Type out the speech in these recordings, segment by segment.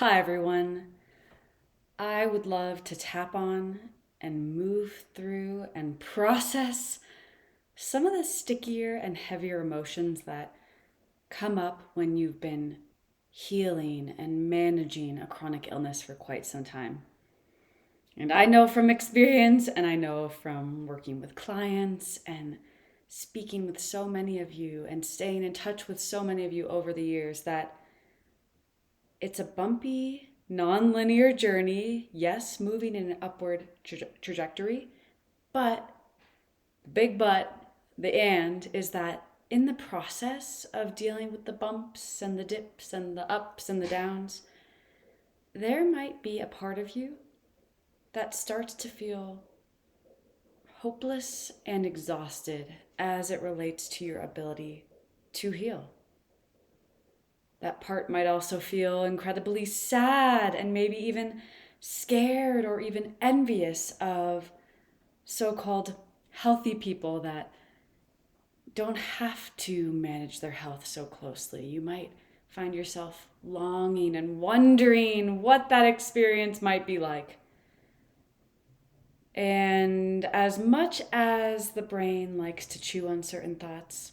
Hi, everyone. I would love to tap on and move through and process some of the stickier and heavier emotions that come up when you've been healing and managing a chronic illness for quite some time. And I know from experience, and I know from working with clients and speaking with so many of you and staying in touch with so many of you over the years that it's a bumpy, non-linear journey, yes, moving in an upward trajectory, but the big but, the and, is that in the process of dealing with the bumps and the dips and the ups and the downs, there might be a part of you that starts to feel hopeless and exhausted as it relates to your ability to heal. That part might also feel incredibly sad and maybe even scared or even envious of so called healthy people that don't have to manage their health so closely. You might find yourself longing and wondering what that experience might be like. And as much as the brain likes to chew on certain thoughts,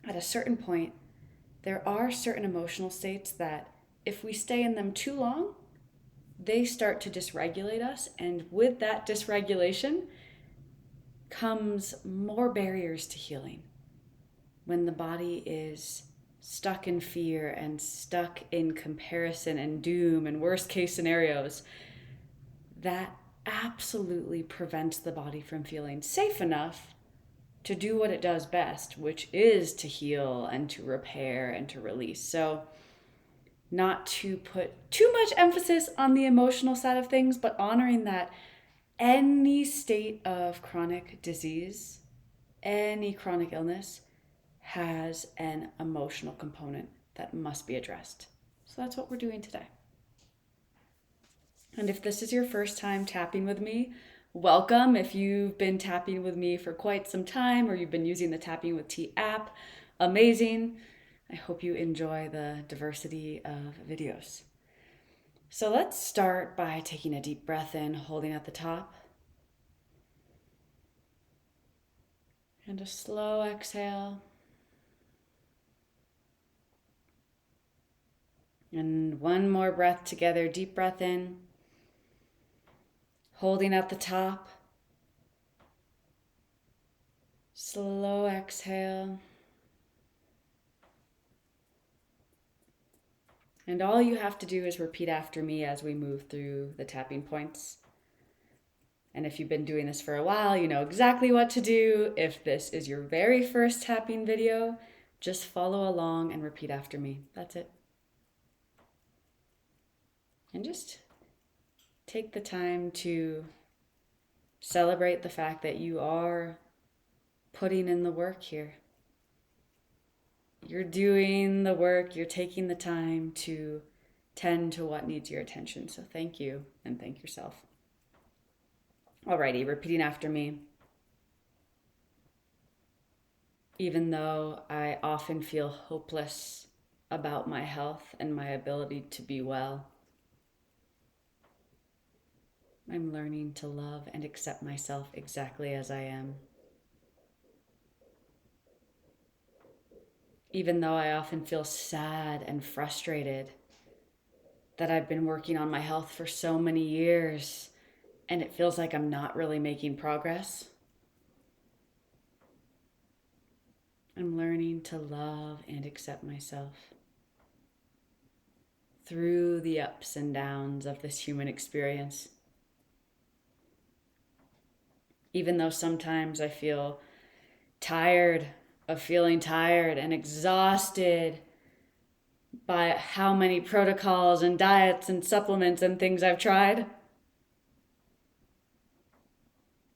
at a certain point, there are certain emotional states that, if we stay in them too long, they start to dysregulate us. And with that dysregulation comes more barriers to healing. When the body is stuck in fear and stuck in comparison and doom and worst case scenarios, that absolutely prevents the body from feeling safe enough to do what it does best, which is to heal and to repair and to release. So, not to put too much emphasis on the emotional side of things, but honoring that any state of chronic disease, any chronic illness has an emotional component that must be addressed. So that's what we're doing today. And if this is your first time tapping with me, welcome. If you've been tapping with me for quite some time or you've been using the Tapping with T app, amazing. I hope you enjoy the diversity of videos. So let's start by taking a deep breath in, holding at the top, and a slow exhale. And one more breath together, deep breath in, holding at the top, slow exhale. And all you have to do is repeat after me as we move through the tapping points. And if you've been doing this for a while, you know exactly what to do. If this is your very first tapping video, just follow along and repeat after me. That's it. And just take the time to celebrate the fact that you are putting in the work here. You're doing the work, you're taking the time to tend to what needs your attention. So thank you and thank yourself. Alrighty, repeating after me. Even though I often feel hopeless about my health and my ability to be well, I'm learning to love and accept myself exactly as I am. Even though I often feel sad and frustrated that I've been working on my health for so many years and it feels like I'm not really making progress, I'm learning to love and accept myself through the ups and downs of this human experience. Even though sometimes I feel tired of feeling tired and exhausted by how many protocols and diets and supplements and things I've tried,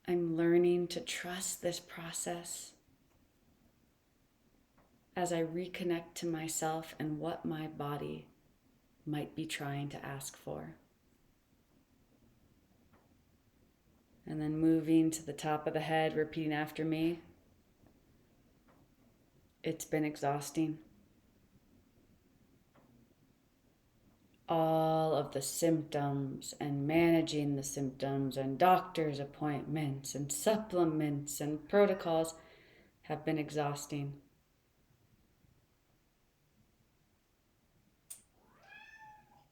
I'm learning to trust this process as I reconnect to myself and what my body might be trying to ask for. And then moving to the top of the head, repeating after me. It's been exhausting. All of the symptoms and managing the symptoms and doctor's appointments and supplements and protocols have been exhausting.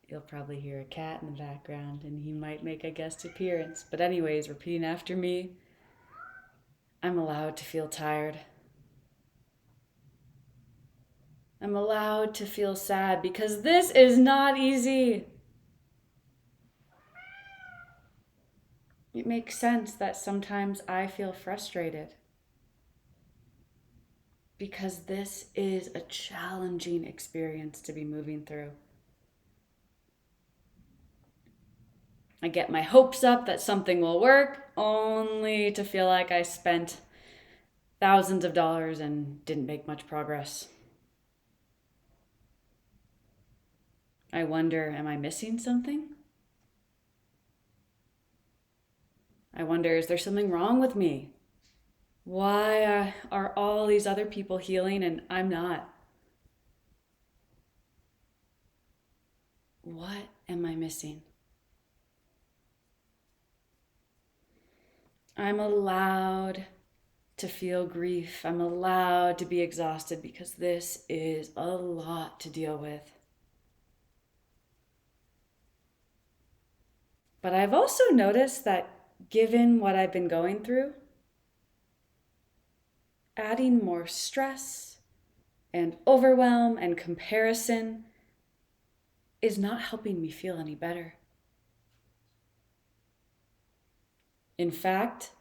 You'll probably hear a cat in the background and he might make a guest appearance. But anyways, repeating after me, I'm allowed to feel tired. I'm allowed to feel sad because this is not easy. It makes sense that sometimes I feel frustrated because this is a challenging experience to be moving through. I get my hopes up that something will work only to feel like I spent thousands of dollars and didn't make much progress. I wonder, am I missing something? I wonder, is there something wrong with me? Why are all these other people healing and I'm not? What am I missing? I'm allowed to feel grief. I'm allowed to be exhausted because this is a lot to deal with. But I've also noticed that given what I've been going through, adding more stress and overwhelm and comparison is not helping me feel any better. In fact,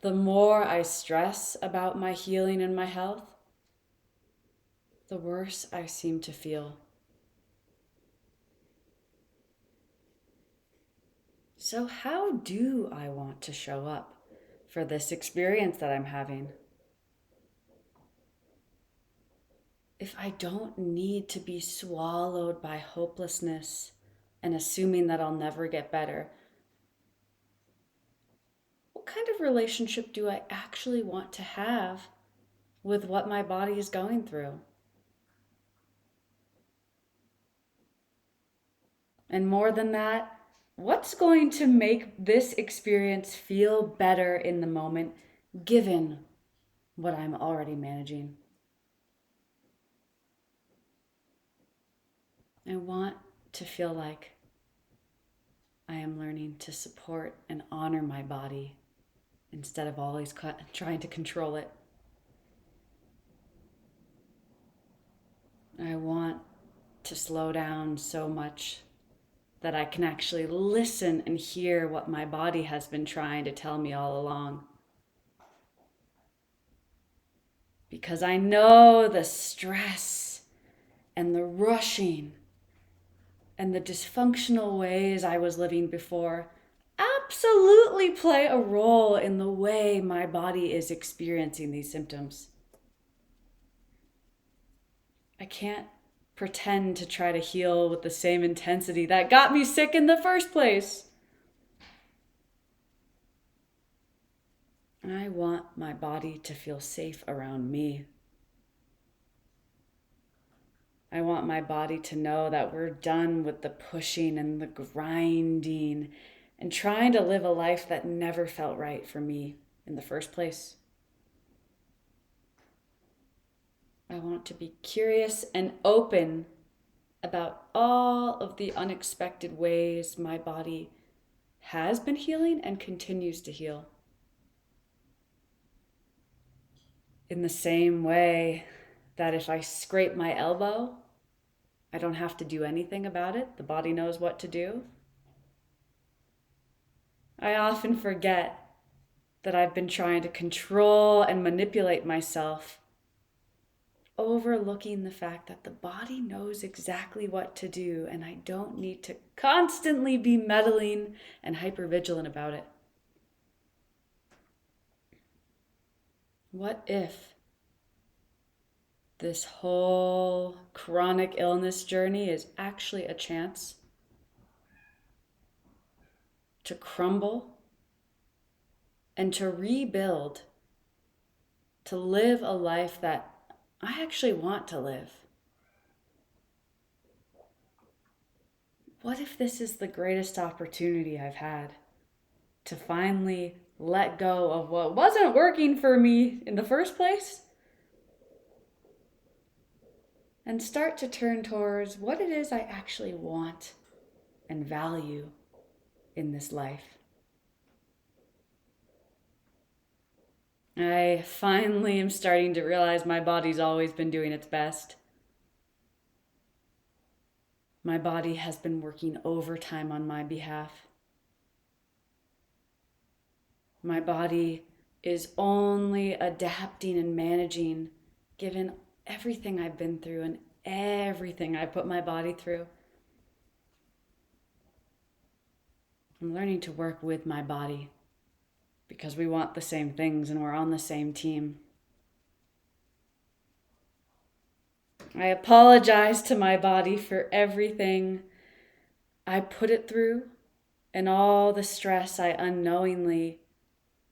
the more I stress about my healing and my health, the worse I seem to feel. So how do I want to show up for this experience that I'm having? If I don't need to be swallowed by hopelessness and assuming that I'll never get better, what kind of relationship do I actually want to have with what my body is going through? And more than that, what's going to make this experience feel better in the moment, given what I'm already managing? I want to feel like I am learning to support and honor my body instead of always trying to control it. I want to slow down so much that I can actually listen and hear what my body has been trying to tell me all along. Because I know the stress and the rushing and the dysfunctional ways I was living before absolutely play a role in the way my body is experiencing these symptoms. I can't pretend to try to heal with the same intensity that got me sick in the first place. I want my body to feel safe around me. I want my body to know that we're done with the pushing and the grinding and trying to live a life that never felt right for me in the first place. I want to be curious and open about all of the unexpected ways my body has been healing and continues to heal. In the same way that if I scrape my elbow, I don't have to do anything about it. The body knows what to do. I often forget that I've been trying to control and manipulate myself, overlooking the fact that the body knows exactly what to do and I don't need to constantly be meddling and hypervigilant about it. What if this whole chronic illness journey is actually a chance to crumble and to rebuild, to live a life that I actually want to live? what if this is the greatest opportunity I've had to finally let go of what wasn't working for me in the first place and start to turn towards what it is I actually want and value in this life. I finally am starting to realize my body's always been doing its best. My body has been working overtime on my behalf. My body is only adapting and managing given everything I've been through and everything I put my body through. I'm learning to work with my body because we want the same things and we're on the same team. I apologize to my body for everything I put it through and all the stress I unknowingly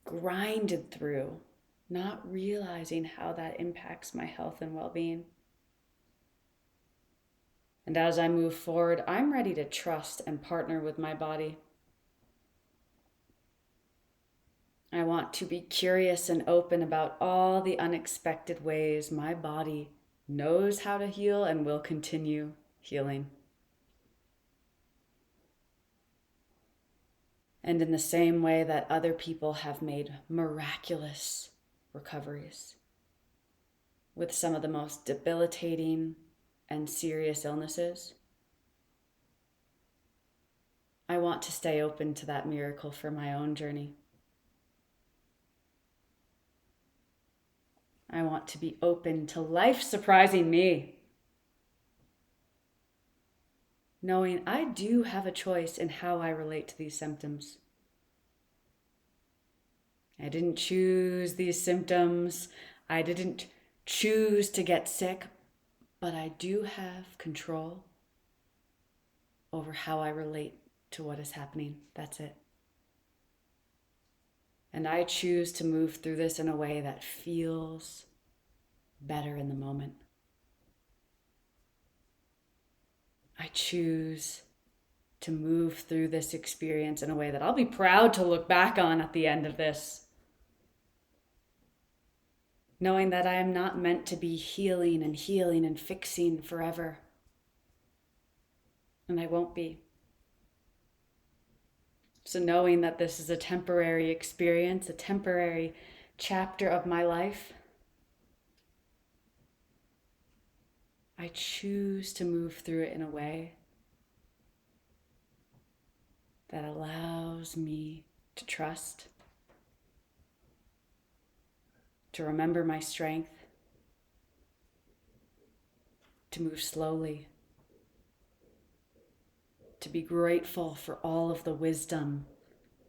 grinded through, not realizing how that impacts my health and well-being. And as I move forward, I'm ready to trust and partner with my body. I want to be curious and open about all the unexpected ways my body knows how to heal and will continue healing. And in the same way that other people have made miraculous recoveries with some of the most debilitating and serious illnesses, I want to stay open to that miracle for my own journey. I want to be open to life surprising me, knowing I do have a choice in how I relate to these symptoms. I didn't choose these symptoms. I didn't choose to get sick, but I do have control over how I relate to what is happening. That's it. And I choose to move through this in a way that feels better in the moment. I choose to move through this experience in a way that I'll be proud to look back on at the end of this. Knowing that I am not meant to be healing and fixing forever. And I won't be. So knowing that this is a temporary experience, a temporary chapter of my life, I choose to move through it in a way that allows me to trust, to remember my strength, to move slowly, to be grateful for all of the wisdom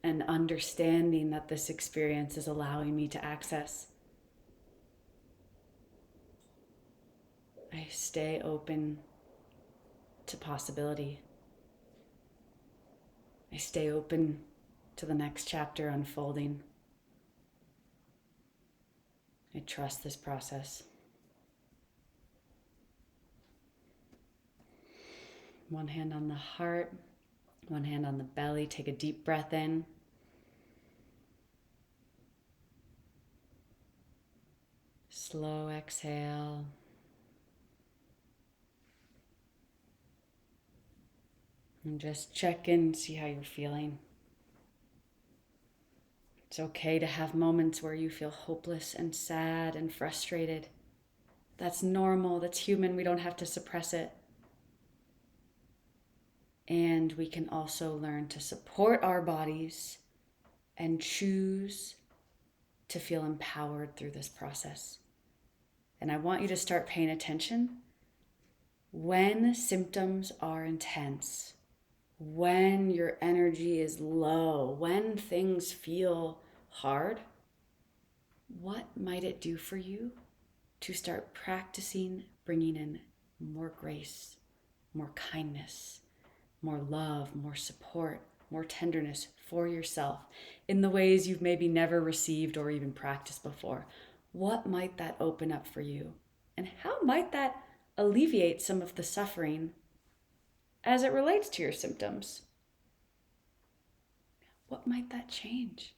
and understanding that this experience is allowing me to access. I stay open to possibility. I stay open to the next chapter unfolding. I trust this process. One hand on the heart, one hand on the belly. Take a deep breath in. Slow exhale. And just check in, see how you're feeling. It's okay to have moments where you feel hopeless and sad and frustrated. That's normal, that's human, we don't have to suppress it. And we can also learn to support our bodies and choose to feel empowered through this process. And I want you to start paying attention when symptoms are intense, when your energy is low, when things feel hard. What might it do for you to start practicing bringing in more grace, more kindness, more love, more support, more tenderness for yourself in the ways you've maybe never received or even practiced before? What might that open up for you? And how might that alleviate some of the suffering as it relates to your symptoms. What might that change?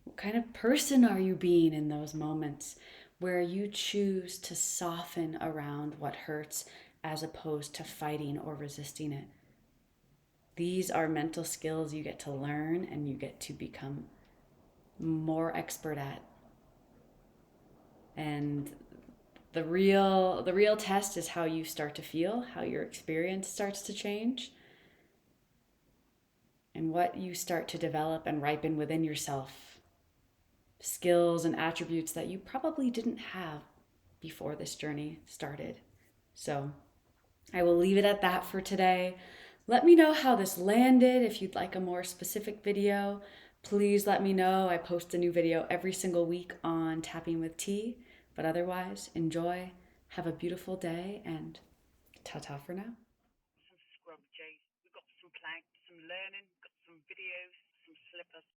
What kind of person are you being in those moments where you choose to soften around what hurts as opposed to fighting or resisting it? These are mental skills you get to learn and you get to become more expert at. And the real test is how you start to feel, how your experience starts to change, and what you start to develop and ripen within yourself. Skills and attributes that you probably didn't have before this journey started. So I will leave it at that for today. Let me know how this landed. If you'd like a more specific video, please let me know. I post a new video every single week on Tapping with Tea. But otherwise, enjoy, have a beautiful day, and ta-ta for now. Some scrub, Jay. We've got some plank, some learning, got some videos, some slippers.